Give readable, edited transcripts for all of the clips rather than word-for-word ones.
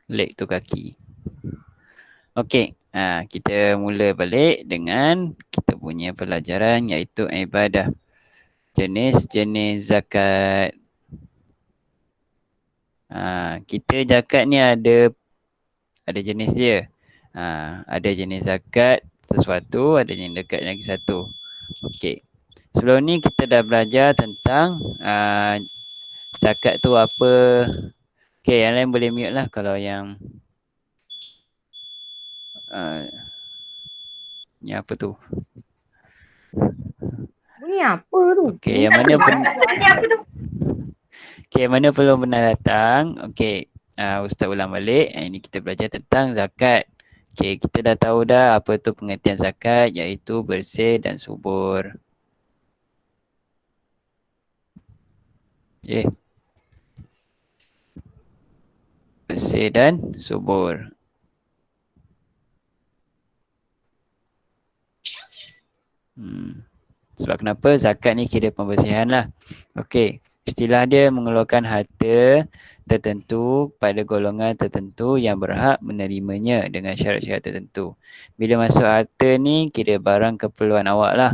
Leg tu kaki. Okey, kita mula balik dengan kita punya pelajaran iaitu ibadah. Jenis-jenis zakat. Kita zakat ni ada jenis dia. Ada jenis zakat sesuatu, ada jenis zakat lagi satu. Okey. Sebelum ni kita dah belajar tentang zakat tu apa. Okey, yang lain boleh mute lah kalau yang ni apa tu. Bunyi apa tu? Okey, yang mana Okey, mana belum pernah datang. Okey, Ustaz ulang balik. Ini kita belajar tentang zakat. Okey, kita dah tahu dah apa tu pengertian zakat, iaitu bersih dan subur. Okey. Bersih dan subur. Sebab kenapa? Zakat ni kira pembersihan lah. Okey, istilah dia mengeluarkan harta tertentu pada golongan tertentu yang berhak menerimanya dengan syarat-syarat tertentu. Bila masuk harta ni kira barang keperluan awak lah.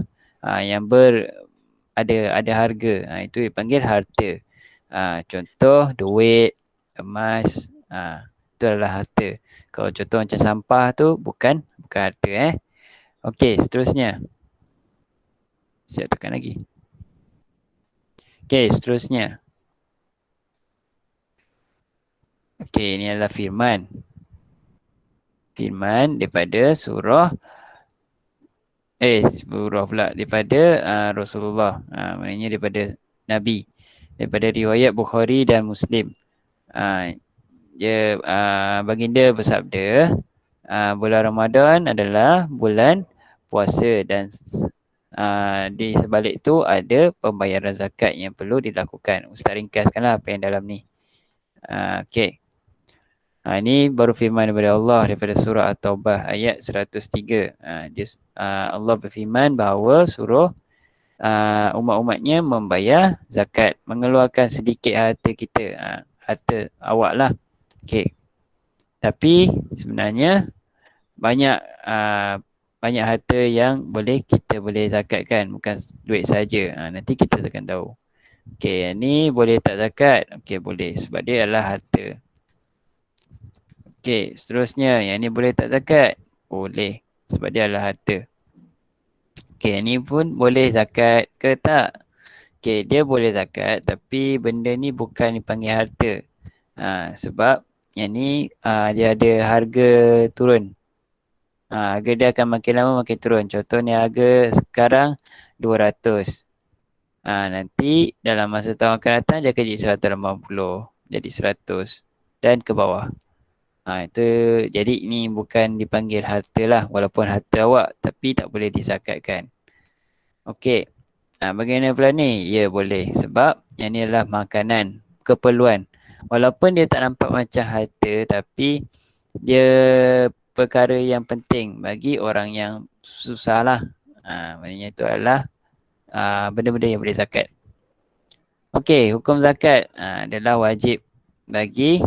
Yang ada harga. Itu dipanggil harta. Contoh duit, emas, itu adalah harta. Kalau contoh macam sampah tu bukan harta. Okey, seterusnya. Saya tekan lagi. Okey, seterusnya. Okey, ini adalah firman. Firman daripada surah pula daripada Rasulullah. Maknanya daripada Nabi. Daripada riwayat Bukhari dan Muslim. Baginda bersabda, bulan Ramadan adalah bulan puasa dan di sebalik itu ada pembayaran zakat yang perlu dilakukan. Ustaz ringkaskanlah apa yang dalam ni. Okey. Ini baru firman daripada Allah daripada surah At-Taubah ayat 103. Allah berfirman bahawa suruh umat-umatnya membayar zakat, mengeluarkan sedikit harta kita, harta awak lah. Okey. Tapi sebenarnya banyak harta yang kita boleh zakatkan, bukan duit saja. Nanti kita akan tahu. Okey, ni boleh tak zakat? Okey, boleh sebab dia adalah harta. Okey, seterusnya yang ni boleh tak zakat? Boleh sebab dia adalah harta. Okey, ni pun boleh zakat ke tak? Okey, dia boleh zakat tapi benda ni bukan dipanggil harta. Sebab yang ni dia ada harga turun. Harga dia akan makin lama makin turun. Contohnya harga sekarang 200. Nanti dalam masa tahun akan datang dia akan jadi 180, jadi 100 dan ke bawah. Itu jadi ini bukan dipanggil harta lah, walaupun harta awak tapi tak boleh dizakatkan. Okey. Bagaimana pula ni? Ya boleh sebab yang ni adalah makanan, keperluan. Walaupun dia tak nampak macam harta tapi dia perkara yang penting bagi orang yang susah lah. Maknanya itu adalah benda-benda yang boleh zakat. Okey, hukum zakat adalah wajib bagi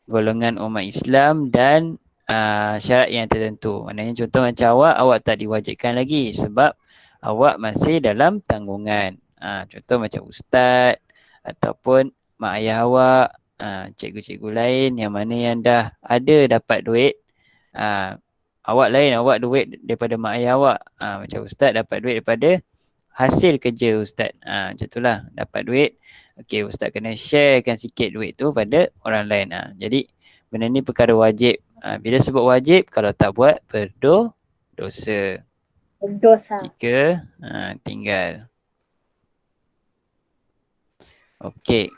golongan umat Islam dan syarat yang tertentu. Maknanya contoh macam awak tak diwajibkan lagi sebab awak masih dalam tanggungan. Contoh macam ustaz ataupun mak ayah awak, cikgu-cikgu lain yang mana yang dah ada dapat duit. Awak lain, awak duit daripada mak ayah awak. Macam ustaz dapat duit daripada hasil kerja ustaz. Macam itulah dapat duit. Okey, ustaz kena sharekan sikit duit tu pada orang lain. Jadi benda ni perkara wajib. Bila sebut wajib, kalau tak buat berdosa. Jika tinggal. Okey.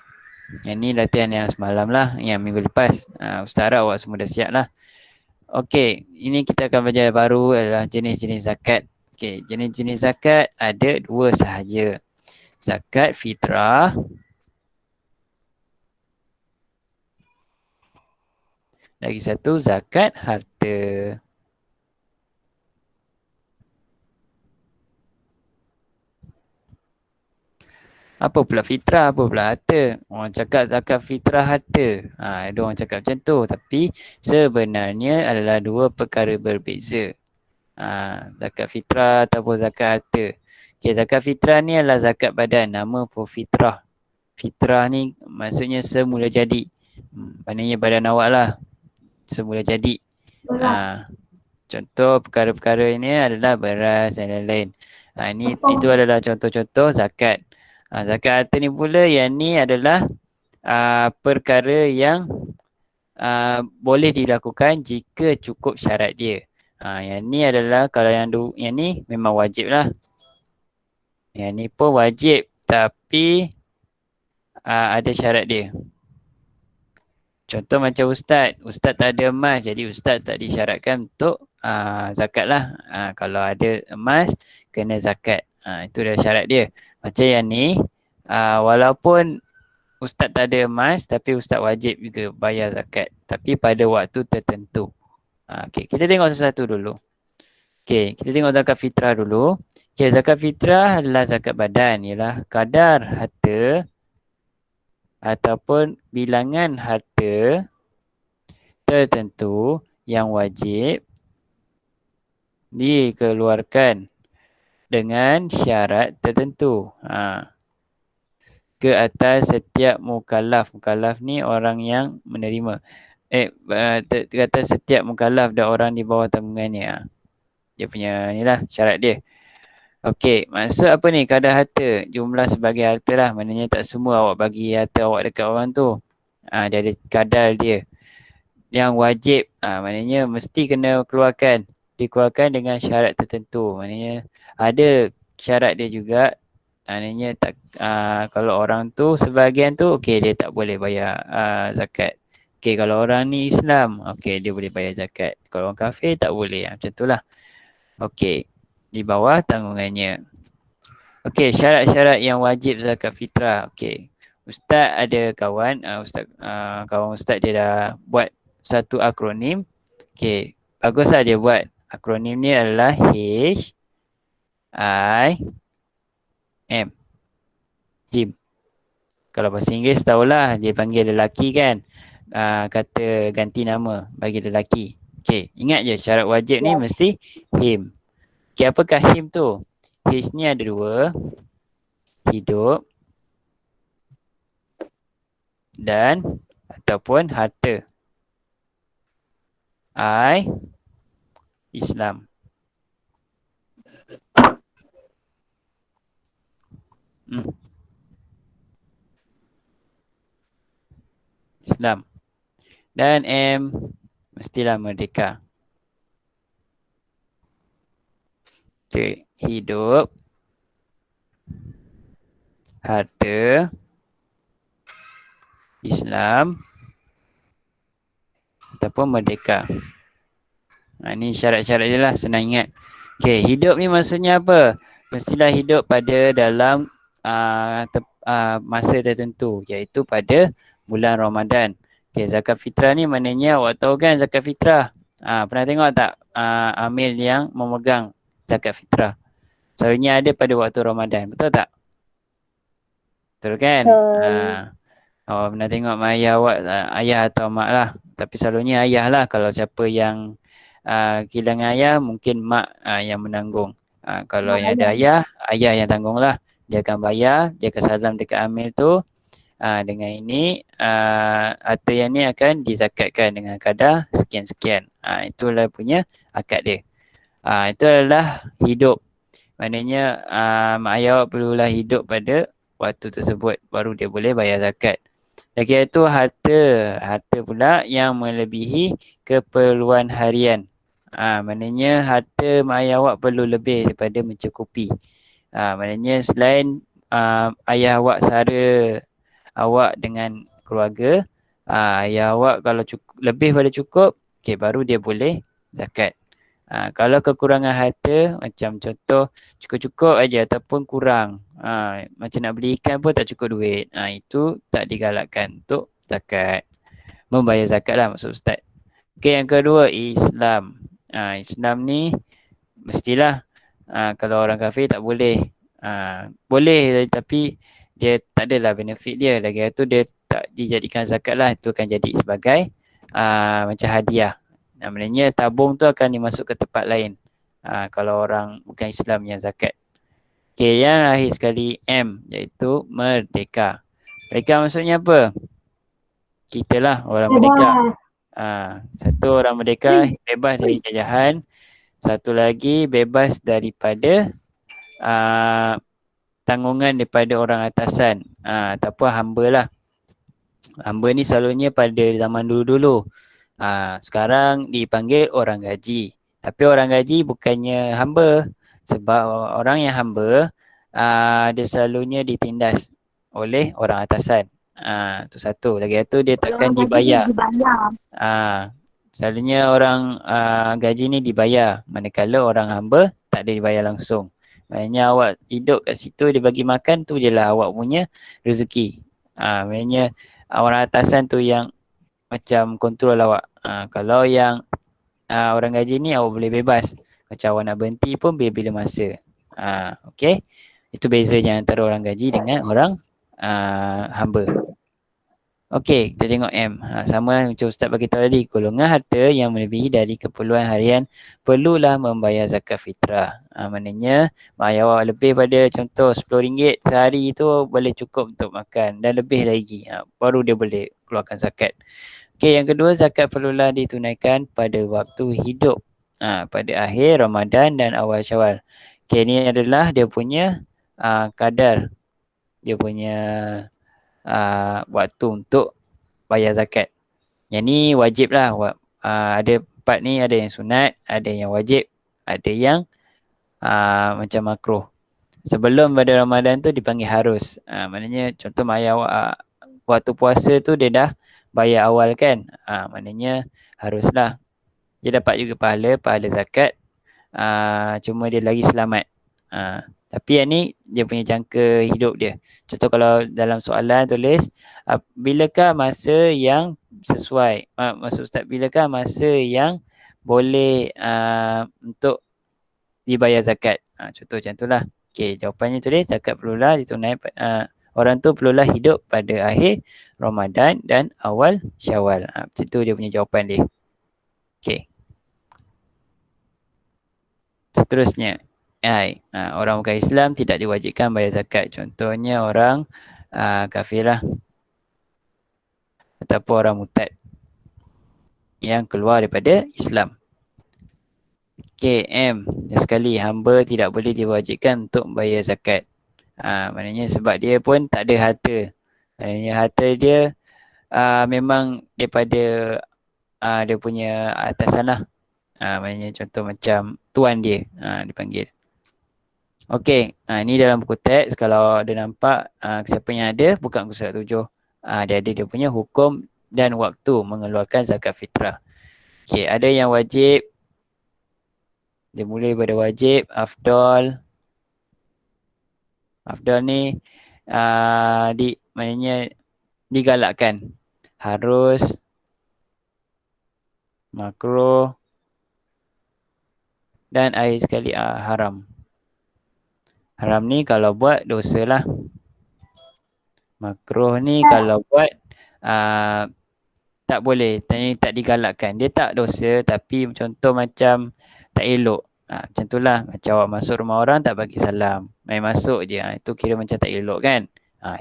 Yang ni latihan yang semalam lah, yang minggu lepas. Ustaz harap awak semua dah siap lah. Okey, ini kita akan belajar baru adalah jenis-jenis zakat. Okey, jenis-jenis zakat ada dua sahaja. Zakat fitrah. Lagi satu zakat harta. Apa pula fitrah, apa pula harta? Orang cakap zakat fitrah harta. Ada orang cakap macam tu. Tapi sebenarnya adalah dua perkara berbeza. Zakat fitrah ataupun zakat harta. Okay, zakat fitrah ni adalah zakat badan. Nama pun fitrah. Fitrah ni maksudnya semula jadi. Maknanya badan awak lah. Semula jadi. Contoh perkara-perkara ini adalah beras dan lain-lain. Itu adalah contoh-contoh zakat. Zakat harta ni pula yang ni adalah perkara yang boleh dilakukan jika cukup syarat dia. Yang ni adalah kalau yang ni memang wajib lah. Yang ni pun wajib tapi ada syarat dia. Contoh macam ustaz tak ada emas jadi ustaz tak disyaratkan untuk zakat lah. Kalau ada emas kena zakat. Itu dah syarat dia. Macam yang ni walaupun ustaz tak ada emas tapi ustaz wajib juga bayar zakat tapi pada waktu tertentu. Okay, kita tengok satu-satu dulu. Okay, kita tengok zakat fitrah dulu. Okay, zakat fitrah adalah zakat badan ialah kadar harta ataupun bilangan harta tertentu yang wajib dikeluarkan dengan syarat tertentu. Ke atas setiap mukallaf. Mukallaf ni orang yang menerima. Ke atas setiap mukallaf dan orang di bawah tanggungannya. Dia punya ni lah syarat dia. Okey, maksud apa ni kadar harta? Jumlah sebagai harta lah. Maknanya tak semua awak bagi harta awak dekat orang tu. Dia ada kadar dia. Yang wajib, maknanya mesti kena keluarkan. Dikeluarkan dengan syarat tertentu. Maknanya ada syarat dia juga. Maknanya tak kalau orang tu sebahagian tu okey dia tak boleh bayar zakat. Okey kalau orang ni Islam, okey dia boleh bayar zakat. Kalau orang kafir tak boleh. Macam itulah. Okey. Di bawah tanggungannya. Okey, syarat-syarat yang wajib zakat fitrah. Okey. Ustaz ada kawan, kawan ustaz dia dah buat satu akronim. Okey, baguslah dia buat. Akronim ni adalah H I M. Him. Kalau bahasa Inggeris tahulah dia panggil lelaki kan. Kata ganti nama bagi lelaki. Okey, ingat je syarat wajib ni mesti him. Okey, apakah him tu? H ni ada dua. Hidup dan ataupun harta. I Islam. Islam. Dan M mestilah merdeka. Okay. Hidup, harta, Islam ataupun merdeka. Ini syarat-syarat dia lah, senang ingat. Okay, hidup ni maksudnya apa? Mestilah hidup pada dalam masa tertentu, iaitu pada bulan Ramadan. Okay, zakat fitrah ni maknanya awak tahu kan zakat fitrah? Pernah tengok tak amil yang memegang zakat fitrah? Selalunya ada pada waktu Ramadan, betul tak? Betul kan? Awak pernah tengok mak ayah awak, ayah atau mak lah. Tapi selalunya ayah lah. Kalau siapa yang kehilangan ayah, mungkin mak yang menanggung. Kalau yang ada ayah, ayah yang tanggung lah. Dia akan bayar, dia akan salam dekat amil tu. Dengan ini, harta yang ni akan dizakatkan dengan kadar sekian-sekian. Itulah punya akad dia. Itu adalah hidup. Maknanya mak ayah awak perlulah hidup pada waktu tersebut. Baru dia boleh bayar zakat. Lagi itu harta pula yang melebihi keperluan harian. Maknanya harta mak ayah awak perlu lebih daripada mencukupi. Maknanya selain ayah awak sara awak dengan keluarga, ayah awak kalau lebih pada cukup, okay, baru dia boleh zakat. Kalau kekurangan harta, macam contoh cukup-cukup aja ataupun kurang, macam nak beli ikan pun tak cukup duit, itu tak digalakkan untuk zakat. Membayar zakat lah maksud Ustaz. Okay, yang kedua Islam. Islam ni mestilah kalau orang kafir tak boleh. Boleh tapi dia tak adalah benefit dia. Lagi tu dia tak dijadikan zakat lah. Itu akan jadi sebagai macam hadiah. Maknanya tabung tu akan dimasuk ke tempat lain. Kalau orang bukan Islam yang zakat. Okay, yang akhir sekali M iaitu merdeka. Merdeka maksudnya apa? Kita lah orang merdeka. Satu orang merdeka bebas dari jajahan. Satu lagi bebas daripada tanggungan daripada orang atasan ataupun hamba lah. Hamba ni selalunya pada zaman dulu-dulu. Sekarang dipanggil orang gaji. Tapi orang gaji bukannya hamba. Sebab orang yang hamba dia selalunya ditindas oleh orang atasan. Tu satu. Lagi satu dia takkan dibayar. Selalunya orang gaji ni dibayar. Manakala orang hamba tak ada dibayar langsung. Maknanya awak hidup kat situ dia bagi makan tu je lah awak punya rezeki. Maknanya orang atasan tu yang macam kontrol awak. Kalau yang orang gaji ni awak boleh bebas. Macam awak nak berhenti pun bila-bila masa. Okay. Itu bezanya antara orang gaji dengan orang hamba. Okey, kita tengok M. Sama macam Ustaz bagi tahu tadi, golongan harta yang melebihi dari keperluan harian perlulah membayar zakat fitrah. Maknanya, awak lebih pada contoh RM10 sehari itu boleh cukup untuk makan dan lebih lagi. Baru dia boleh keluarkan zakat. Okey, yang kedua, zakat perlulah ditunaikan pada waktu hidup. Pada akhir Ramadan dan awal Syawal. Okey, ini adalah dia punya kadar. Dia punya waktu untuk bayar zakat. Yang ni wajib lah. Ada 4 ni, ada yang sunat, ada yang wajib, ada yang macam makruh. Sebelum pada Ramadan tu dipanggil harus. Maknanya contoh maya waktu puasa tu dia dah bayar awal kan. Maknanya haruslah. Dia dapat juga pahala zakat. Cuma dia lagi selamat. Tapi yang ni dia punya jangka hidup dia. Contoh kalau dalam soalan tulis bilakah masa yang sesuai? Maksud Ustaz, bilakah masa yang boleh untuk dibayar zakat? Contoh macam tu lah. Okey, jawapannya tulis zakat perlulah ditunaikan. Orang tu perlulah hidup pada akhir Ramadan dan awal Syawal. Macam tu dia punya jawapan dia. Okey. Seterusnya. Orang bukan Islam tidak diwajibkan bayar zakat. Contohnya orang kafirah ataupun orang murtad yang keluar daripada Islam. KM sekali hamba tidak boleh diwajibkan untuk bayar zakat. Maknanya sebab dia pun tak ada harta. Maknanya harta dia memang daripada dia punya atasan lah. Maknanya contoh macam tuan dia dipanggil. Okey, ni dalam buku teks kalau ada nampak siapa yang ada buka muka surat 7. Dia ada dia punya hukum dan waktu mengeluarkan zakat fitrah. Okey, ada yang wajib. Dia mula pada wajib, afdal. Afdal ni maknanya digalakkan. Harus, makruh dan akhir sekali haram. Haram ni kalau buat dosa lah. Makruh ni kalau buat tak boleh, tak digalakkan. Dia tak dosa tapi contoh macam tak elok. Macam tu lah. Macam awak masuk rumah orang tak bagi salam. Main masuk je. Itu kira macam tak elok kan.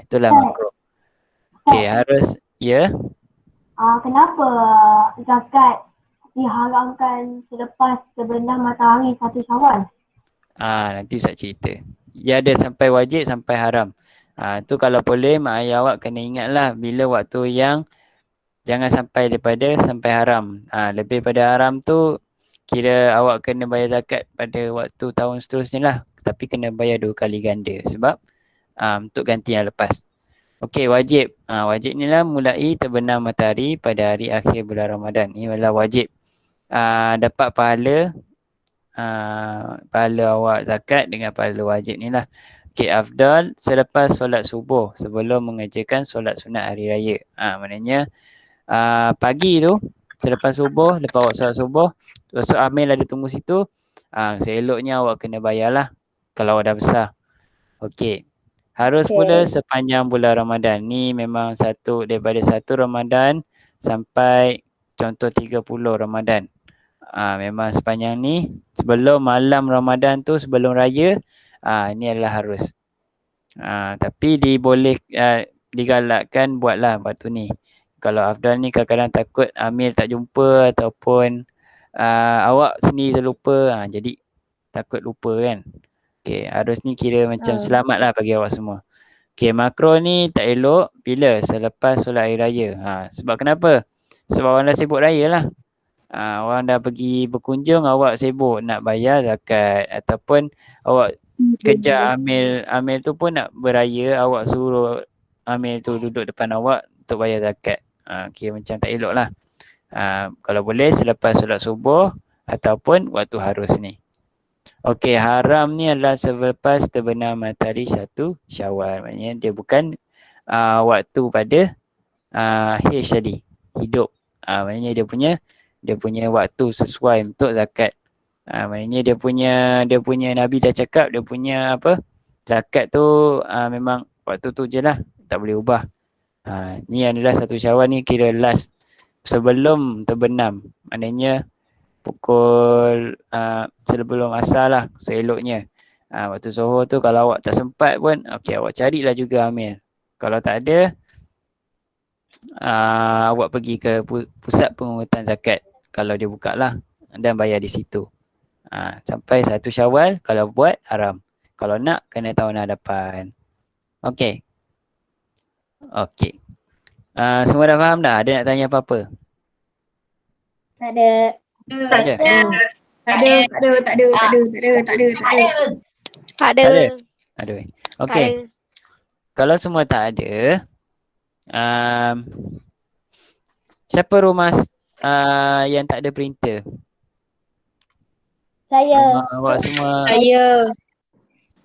Itulah makruh. Okey, harus. Ya? Kenapa zakat diharamkan selepas terbenam matahari 1 Syawal? Nanti Ustaz cerita. Dia ada sampai wajib sampai haram. Tu kalau boleh mak ayah awak kena ingatlah bila waktu yang jangan sampai daripada sampai haram. Lebih pada haram tu kira awak kena bayar zakat pada waktu tahun seterusnya lah. Tapi kena bayar 2 kali ganda sebab untuk ganti yang lepas. Okey, wajib. Wajib ni lah mulai terbenam matahari pada hari akhir bulan Ramadan. Ini adalah wajib. Dapat pahala awak zakat dengan pahala wajib ni lah. Okey, afdal selepas solat subuh sebelum mengerjakan solat sunat hari raya. Maknanya pagi tu selepas subuh, lepas awak solat subuh, Rasul Amil ada tunggu situ, seeloknya awak kena bayar lah kalau awak dah besar. Okey. Harus Okey. pula sepanjang bulan Ramadan. Ni memang daripada 1 Ramadan sampai contoh 30 Ramadan. Memang sepanjang ni sebelum malam Ramadan tu, sebelum raya, ni adalah harus. Tapi digalakkan buatlah waktu ni. Kalau Afdal ni kadang-kadang takut Amir tak jumpa ataupun awak sendiri terlupa, jadi takut lupa kan. Okey, harus ni kira macam selamat lah bagi awak semua. Okey, makro ni tak elok bila selepas solat hari raya. Sebab kenapa? Sebab orang dah sibuk raya lah. Orang dah pergi berkunjung, awak sibuk nak bayar zakat ataupun awak kejar Amil tu pun nak beraya, awak suruh Amil tu duduk depan awak untuk bayar zakat. Okey, macam tak elok lah. Kalau boleh selepas solat subuh ataupun waktu harus ni. Okey, haram ni adalah selepas terbenam matahari 1 Syawal. Maknanya dia bukan waktu pada H tadi, hidup. Maknanya dia punya waktu sesuai untuk zakat. Maknanya dia punya Nabi dah cakap dia punya zakat tu memang waktu tu je lah, tak boleh ubah. Ni adalah 1 Syawal ni kira last sebelum terbenam. Maknanya pukul sebelum asar lah seeloknya. Waktu Zuhur tu kalau awak tak sempat pun, okey, awak carilah juga Amir. Kalau tak ada, awak pergi ke pusat pemungutan zakat kalau dia buka lah, dan bayar di situ. Sampai 1 Syawal kalau buat haram. Kalau nak kena tahun hadapan. Okey. Okey. Semua dah faham dah? Ada nak tanya apa-apa? Tak ada. Tak ada? Ada. Okey. Kalau semua tak ada, siapa rumah yang tak ada printer? Saya. Rumah awak semua.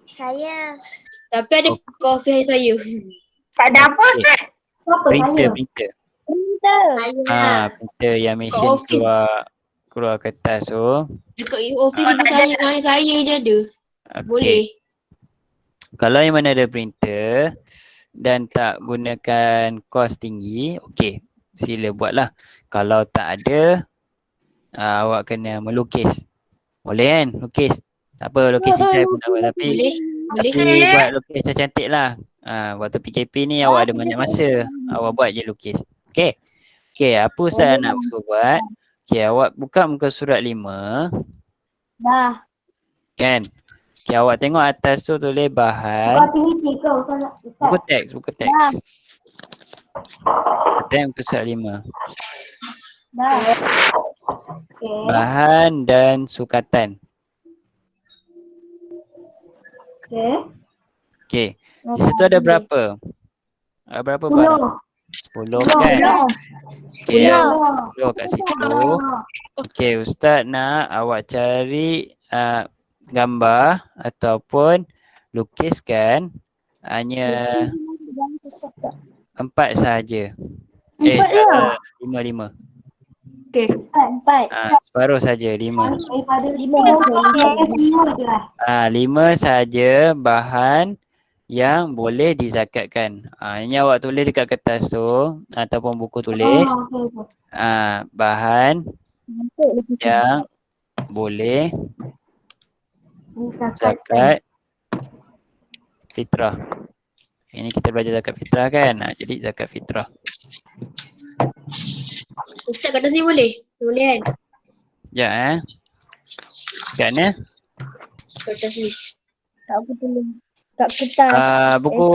Saya. Tapi ada kopi saya. Tak ada apa, Ustaz. Siapa Printer. Printer. Printer yang mesin keluar kertas tu. Dekat office ibu saya je ada. Boleh. Kalau yang mana ada printer dan tak gunakan kos tinggi, okey, sila buatlah. Kalau tak ada, awak kena melukis. Boleh kan? Lukis. Tak apa, lukis cincai pun tak apa. Tapi buat lukis cantik lah. Waktu PKP ni awak ada banyak masa. Awak buat je lukis. Okey. Okey, apa Ustaz nak suruh buat? Okey, awak buka muka surat 5. Dah. Kan? Okey, awak tengok atas tu tulis bahan. Buku teks. Dah. Tengok muka surat 5. Dah. Okey. Bahan dan sukatan. Okey. Okey. Di situ ada berapa? Berapa barang? 10 kan? Okey, 10 kat situ. Okey, Ustaz nak awak cari gambar ataupun lukiskan hanya 4 sahaja. 5. Okey. 4. Separuh saja, 5. Daripada 5 je lah. 5 saja bahan yang boleh dizakatkan. Ini awak tulis dekat kertas tu ataupun buku tulis. Bahan yang boleh zakat fitrah. Ini kita belajar zakat fitrah kan? Jadi zakat fitrah. Ustaz kat sini boleh? Boleh kan? Ya kat mana? Kat sini. Tak aku tulis. Tak kertas. Buku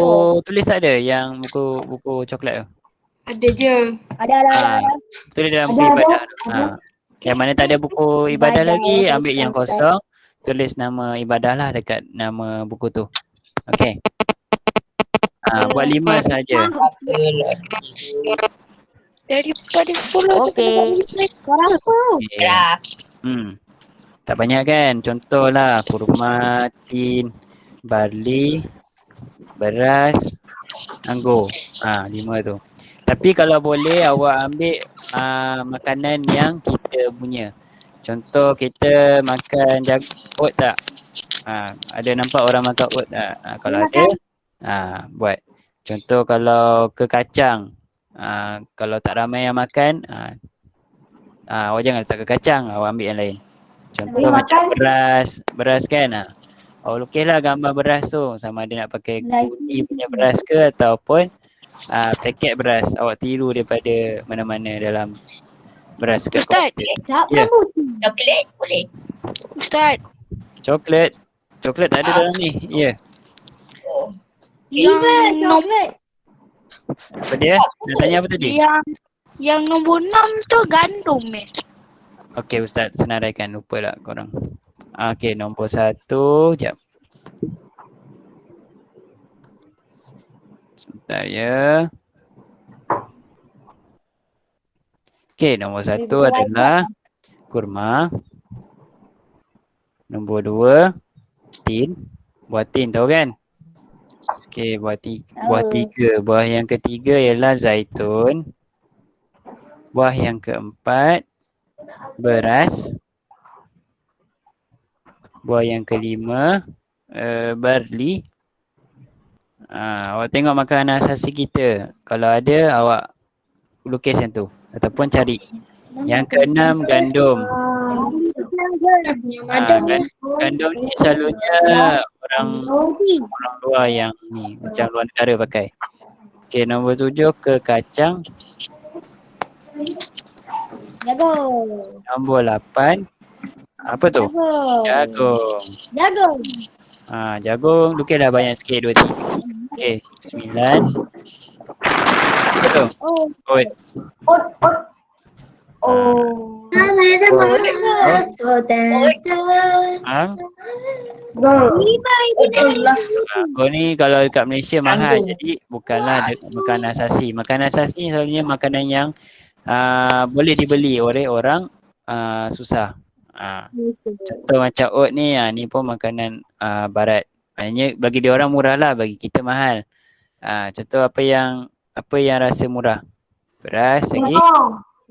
tulis ada yang buku coklat tu. Ada je. Ada. Tulis dalam buku ibadah. Yang mana tak ada buku ibadah lagi, ambil yang kosong. Tulis nama ibadah lah dekat nama buku tu. Okey. Buat 5 saja. Daripada 10. Okey. Berapa? Tak banyak kan? Contohlah kurma, tin, barley, beras, anggur. 5 tu. Tapi kalau boleh awak ambil makanan yang kita punya. Contoh kita makan oat tak? Ada nampak orang makan oat tak? Kalau ada, Buat. Contoh kalau ke kacang. Kalau tak ramai yang makan, awak jangan letak ke kacang, awak ambil yang lain. Contoh macam beras kan. Awak lukislah gambar beras tu, sama ada nak pakai kudi punya beras ke ataupun paket beras. Awak tiru daripada mana-mana dalam beras kat Ustaz. Ya. Coklat boleh. Ustaz. Coklat tak ada dalam ni. Ya. Yang Apa dia? Nak tanya apa tadi? Yang nombor 6 tu gandum Okey Ustaz, senaraikan. Lupa lah korang. Okey, nombor 1. Sekejap. Sebentar ya. Okey, nombor 1 adalah kurma. Nombor 2, tin. Buah tin tahu kan? Okey, buah 3. Buah yang ketiga ialah zaitun. Buah yang keempat, beras. Buah yang kelima, barley. Awak tengok makanan asasi kita. Kalau ada, awak lukis yang tu. Ataupun cari. Yang keenam, gandum. Gandum ni selalunya orang luar yang ni, macam luar negara pakai. Okey, nombor 7 ke kacang. Jagung. Nombor 8, apa tu? Jagung. Jagung lukislah banyak sikit, 2, 3. Okey, 9. Apa tu? Oat. Ni kalau dekat Malaysia mahal, jadi bukanlah makanan asasi. Makanan asasi selalunya makanan yang boleh dibeli oleh orang susah. Contoh macam oat ni, ni pun makanan barat. Maknanya bagi dia orang murah lah, bagi kita mahal. Contoh apa yang rasa murah? Beras lagi?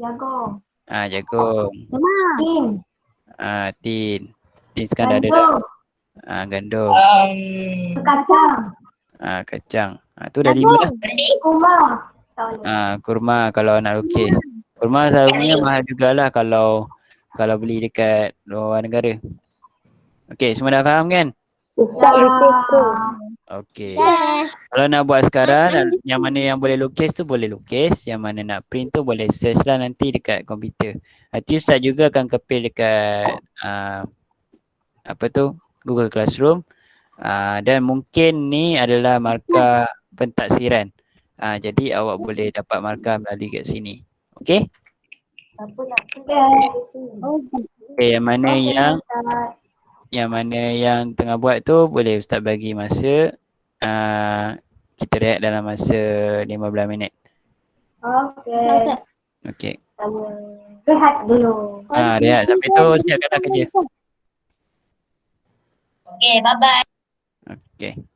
Jagung. Jagung. Tin. Tin sekarang dah ada. Gandum. Kacang. Tu dah 5 dah. Kurma kalau nak lukis. Kurma selalunya mahal jugalah kalau beli dekat luar negara. Okey, semua dah faham kan? Okey. Kalau nak buat sekarang, yang mana yang boleh lukis tu boleh lukis. Yang mana nak print tu boleh search lah nanti dekat komputer. Nanti Ustaz juga akan kepil dekat Google Classroom. Dan mungkin ni adalah markah pentaksiran. Jadi awak boleh dapat markah melalui kat sini. Okey? Okey, yang mana yang tengah buat tu boleh Ustaz bagi masa. Kita rehat dalam masa 15 minit. Okey. Rehat dulu. Rehat. Sampai tu siapkanlah kerja. Okay, bye-bye. Okey.